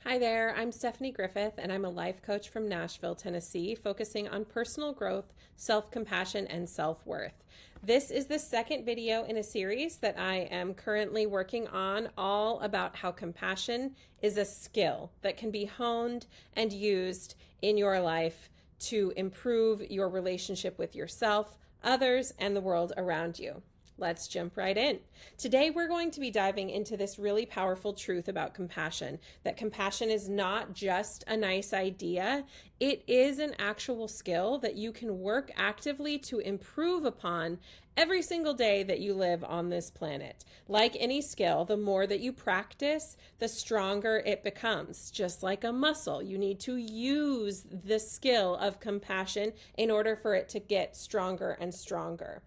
Hi there, I'm Stephanie Griffith, and I'm a life coach from Nashville, Tennessee, focusing on personal growth, self compassion, and self worth. This is the second video in a series that I am currently working on, all about how compassion is a skill that can be honed and used in your life to improve your relationship with yourself, others, and the world around you. Let's jump right in. Today, we're going to be diving into this really powerful truth about compassion, that compassion is not just a nice idea. It is an actual skill that you can work actively to improve upon every single day that you live on this planet. Like any skill, the more that you practice, the stronger it becomes. Just like a muscle, you need to use the skill of compassion in order for it to get stronger and stronger.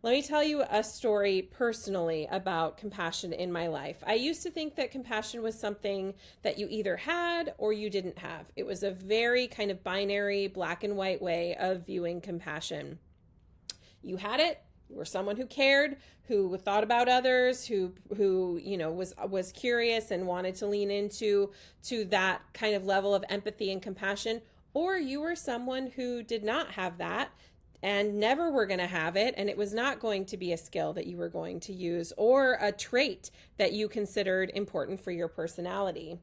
Let me tell you a story personally about compassion in my life. I used to think that compassion was something that you either had or you didn't have. It was a very kind of binary, black and white way of viewing compassion. You had it. You were someone who cared, who thought about others, who was curious and wanted to lean into that kind of level of empathy and compassion, or you were someone who did not have that and never were going to have it, and it was not going to be a skill that you were going to use or a trait that you considered important for your personality.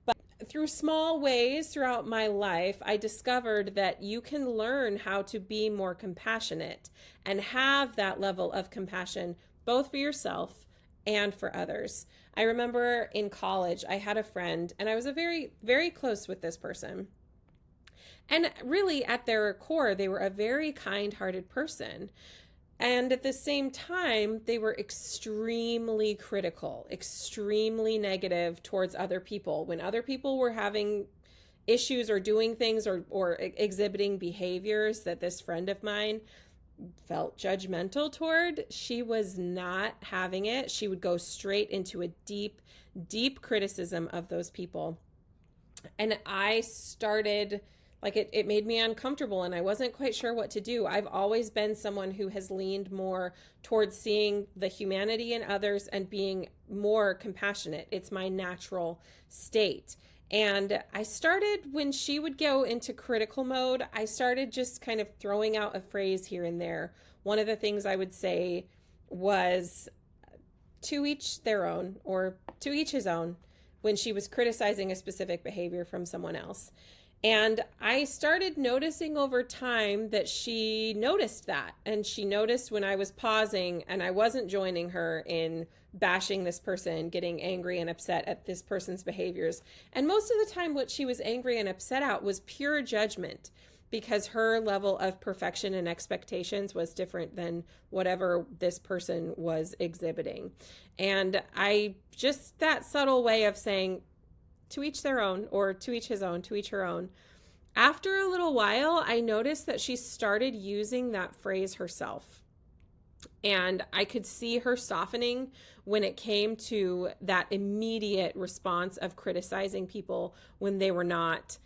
But through small ways throughout my life, I discovered that you can learn how to be more compassionate and have that level of compassion both for yourself and for others. I remember in college, I had a friend, and I was very, very close with this person. And really, at their core, they were a very kind-hearted person. And at the same time, they were extremely critical, extremely negative towards other people. When other people were having issues or doing things or exhibiting behaviors that this friend of mine felt judgmental toward, she was not having it. She would go straight into a deep, deep criticism of those people. And I started it made me uncomfortable, and I wasn't quite sure what to do. I've always been someone who has leaned more towards seeing the humanity in others and being more compassionate. It's my natural state. And I started, when she would go into critical mode, I started just kind of throwing out a phrase here and there. One of the things I would say was, to each their own, or to each his own, when she was criticizing a specific behavior from someone else. And I started noticing over time that she noticed that. And she noticed when I was pausing and I wasn't joining her in bashing this person, getting angry and upset at this person's behaviors. And most of the time, what she was angry and upset at was pure judgment, because her level of perfection and expectations was different than whatever this person was exhibiting. And that subtle way of saying, to each their own, or to each his own, to each her own. After a little while, I noticed that she started using that phrase herself. And I could see her softening when it came to that immediate response of criticizing people when they were not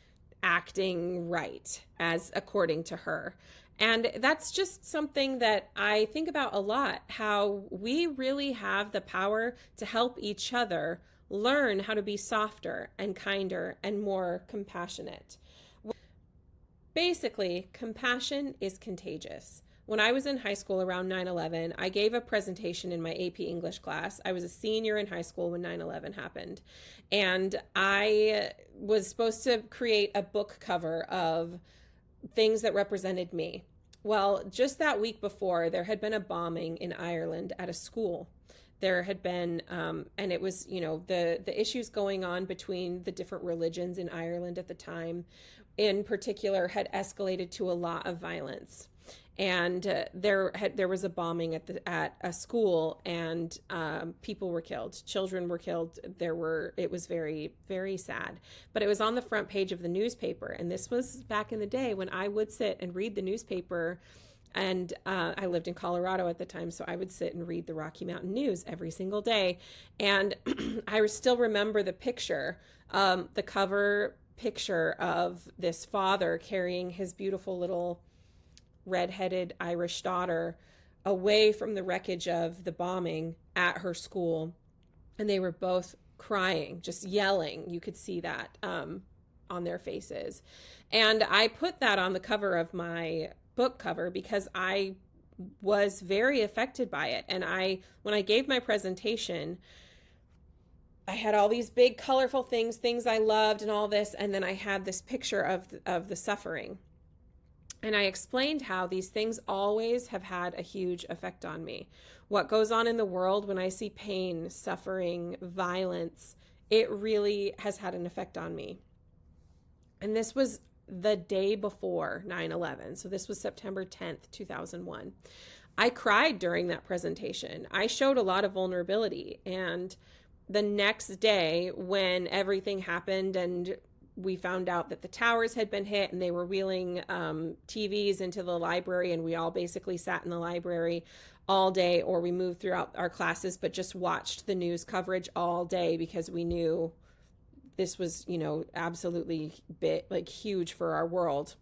acting right, as according to her. And that's just something that I think about a lot, how we really have the power to help each other learn how to be softer and kinder and more compassionate. Basically, compassion is contagious. When I was in high school around 9/11, I gave a presentation in my AP English class. I was a senior in high school when 9/11 happened. And I was supposed to create a book cover of things that represented me. Well, just that week before, there had been a bombing in Ireland at a school. There had been, and it was, the issues going on between the different religions in Ireland at the time, in particular, had escalated to a lot of violence. And there was a bombing at a school, and people were killed, children were killed. It was very, very sad. But it was on the front page of the newspaper, and this was back in the day when I would sit and read the newspaper. And I lived in Colorado at the time, so I would sit and read the Rocky Mountain News every single day. And I still remember the picture, the cover picture of this father carrying his beautiful little redheaded Irish daughter away from the wreckage of the bombing at her school. And they were both crying, just yelling. You could see that on their faces. And I put that on the cover of my book cover because I was very affected by it. And when I gave my presentation, I had all these big colorful things I loved and all this, and then I had this picture of the suffering. And I explained how these things always have had a huge effect on me. What goes on in the world when I see pain, suffering, violence, it really has had an effect on me. And this was the day before 9/11. So this was September 10th, 2001. I cried during that presentation. I showed a lot of vulnerability, and the next day when everything happened and we found out that the towers had been hit and they were wheeling TVs into the library, and we all basically sat in the library all day, or we moved throughout our classes but just watched the news coverage all day because we knew this was, absolutely huge for our world.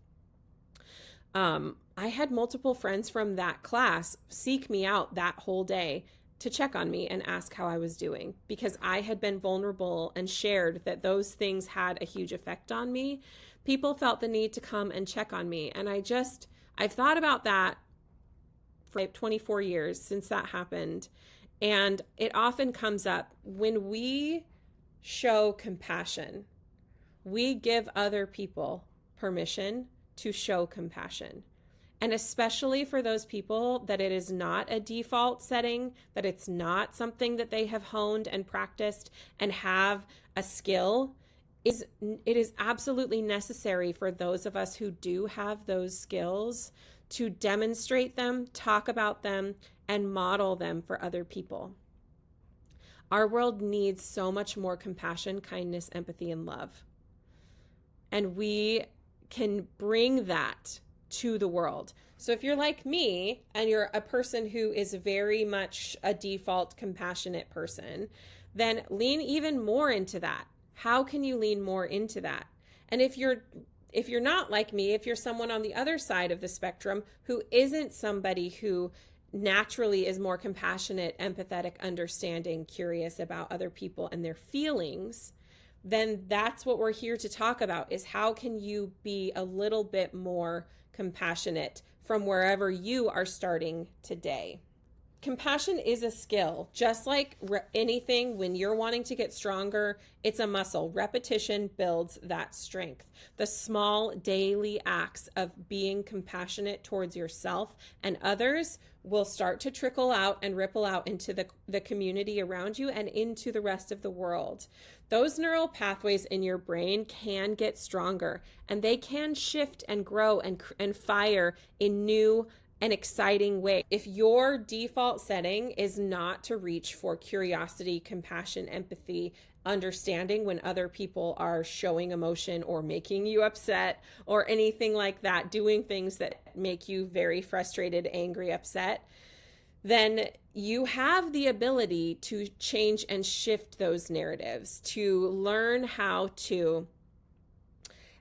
I had multiple friends from that class seek me out that whole day to check on me and ask how I was doing, because I had been vulnerable and shared that those things had a huge effect on me. People felt the need to come and check on me. And I've thought about that for like 24 years since that happened. And it often comes up when we show compassion, we give other people permission to show compassion. And especially for those people that it is not a default setting, that it's not something that they have honed and practiced and have a skill, it is absolutely necessary for those of us who do have those skills to demonstrate them, talk about them, and model them for other people. Our world needs so much more compassion, kindness, empathy, and love. And we can bring that to the world. So if you're like me and you're a person who is very much a default compassionate person, then lean even more into that. How can you lean more into that? And if you're not like me, if you're someone on the other side of the spectrum who isn't somebody who naturally is more compassionate, empathetic, understanding, curious about other people and their feelings, then that's what we're here to talk about, is how can you be a little bit more compassionate from wherever you are starting today. Compassion is a skill. Just like anything, when you're wanting to get stronger, it's a muscle. Repetition builds that strength. The small daily acts of being compassionate towards yourself and others will start to trickle out and ripple out into the community around you and into the rest of the world. Those neural pathways in your brain can get stronger, and they can shift and grow and fire in new and exciting way. If your default setting is not to reach for curiosity, compassion, empathy, understanding when other people are showing emotion or making you upset or anything like that, doing things that make you very frustrated, angry, upset, then you have the ability to change and shift those narratives, to learn how to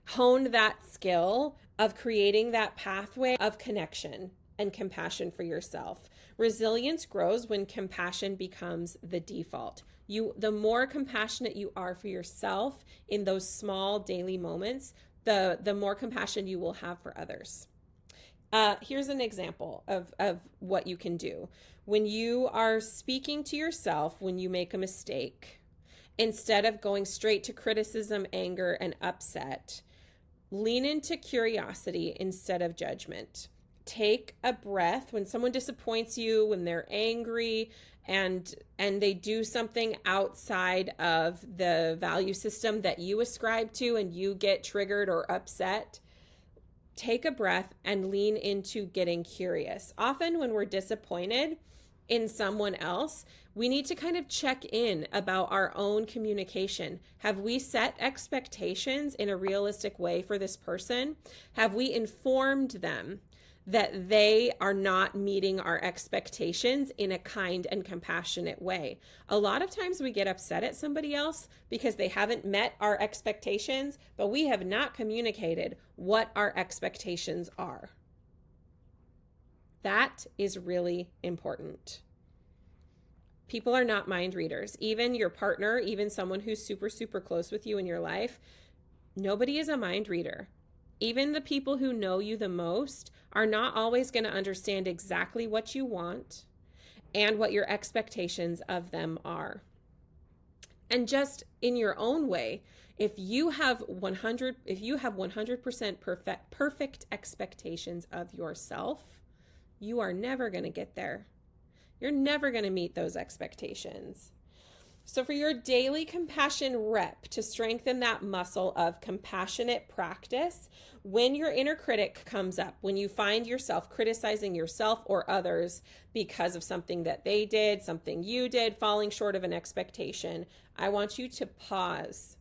hone that skill of creating that pathway of connection and compassion for yourself. Resilience grows when compassion becomes the default. The more compassionate you are for yourself in those small daily moments, the more compassion you will have for others. Here's an example of what you can do. When you are speaking to yourself, when you make a mistake, instead of going straight to criticism, anger, and upset, lean into curiosity instead of judgment. Take a breath. When someone disappoints you, when they're angry and they do something outside of the value system that you ascribe to and you get triggered or upset, take a breath and lean into getting curious. Often when we're disappointed in someone else, we need to kind of check in about our own communication. Have we set expectations in a realistic way for this person? Have we informed them that they are not meeting our expectations in a kind and compassionate way? A lot of times we get upset at somebody else because they haven't met our expectations, but we have not communicated what our expectations are. That is really important. People are not mind readers. Even your partner, even someone who's super, super close with you in your life, nobody is a mind reader. Even the people who know you the most are not always going to understand exactly what you want and what your expectations of them are. And just in your own way, if you have 100% perfect expectations of yourself, you are never going to get there. You're never going to meet those expectations. So for your daily compassion rep to strengthen that muscle of compassionate practice, when your inner critic comes up, when you find yourself criticizing yourself or others because of something that they did, something you did, falling short of an expectation, I want you to pause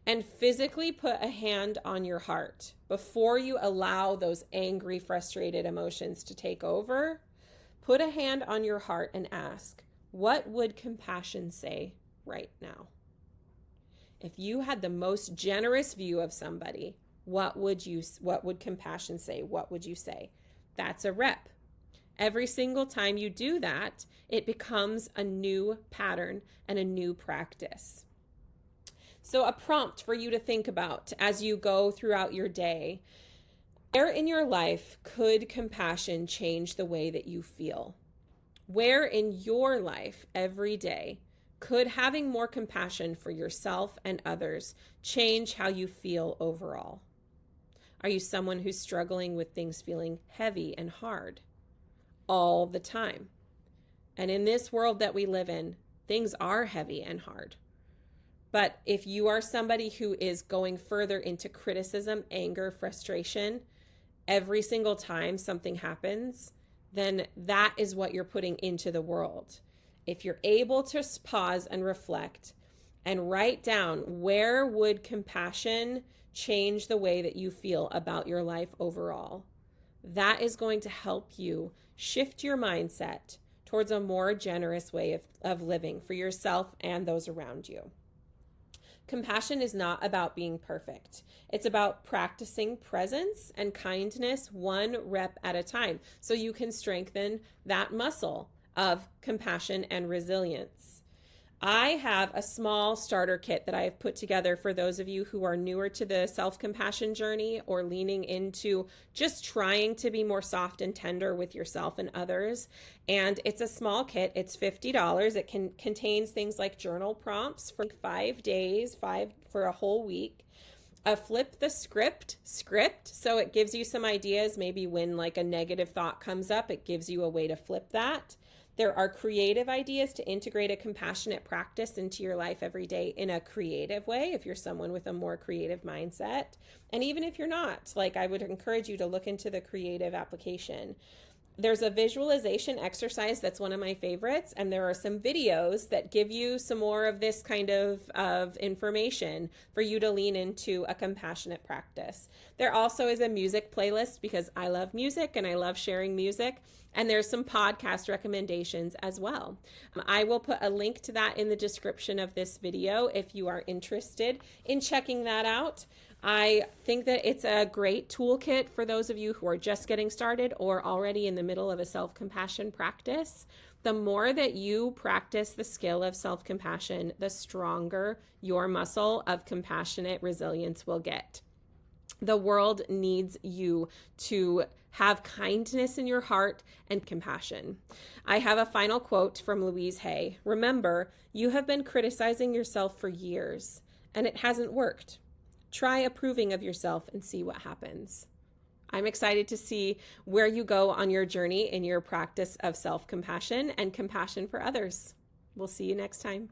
and physically put a hand on your heart before you allow those angry, frustrated emotions to take over. Put a hand on your heart and ask, what would compassion say right now? If you had the most generous view of somebody, what would compassion say? What would you say? That's a rep. Every single time you do that, it becomes a new pattern and a new practice. So a prompt for you to think about as you go throughout your day. Where in your life could compassion change the way that you feel? Where in your life every day could having more compassion for yourself and others change how you feel overall? Are you someone who's struggling with things feeling heavy and hard all the time? And in this world that we live in, things are heavy and hard. But if you are somebody who is going further into criticism, anger, frustration, every single time something happens, then that is what you're putting into the world. If you're able to pause and reflect and write down, where would compassion change the way that you feel about your life overall? That is going to help you shift your mindset towards a more generous way of living for yourself and those around you. Compassion is not about being perfect. It's about practicing presence and kindness one rep at a time so you can strengthen that muscle of compassion and resilience. I have a small starter kit that I have put together for those of you who are newer to the self-compassion journey or leaning into just trying to be more soft and tender with yourself and others. And it's a small kit. It's $50. It contains things like journal prompts for 5 days, for a whole week. A flip the script, so it gives you some ideas. Maybe when like a negative thought comes up, it gives you a way to flip that. There are creative ideas to integrate a compassionate practice into your life every day in a creative way, if you're someone with a more creative mindset. And even if you're not, like, I would encourage you to look into the creative application. There's a visualization exercise that's one of my favorites, and there are some videos that give you some more of this kind of information for you to lean into a compassionate practice. There also is a music playlist because I love music and I love sharing music, and there's some podcast recommendations as well. I will put a link to that in the description of this video if you are interested in checking that out. I think that it's a great toolkit for those of you who are just getting started or already in the middle of a self-compassion practice. The more that you practice the skill of self-compassion, the stronger your muscle of compassionate resilience will get. The world needs you to have kindness in your heart and compassion. I have a final quote from Louise Hay. Remember, you have been criticizing yourself for years, and it hasn't worked. Try approving of yourself and see what happens. I'm excited to see where you go on your journey in your practice of self-compassion and compassion for others. We'll see you next time.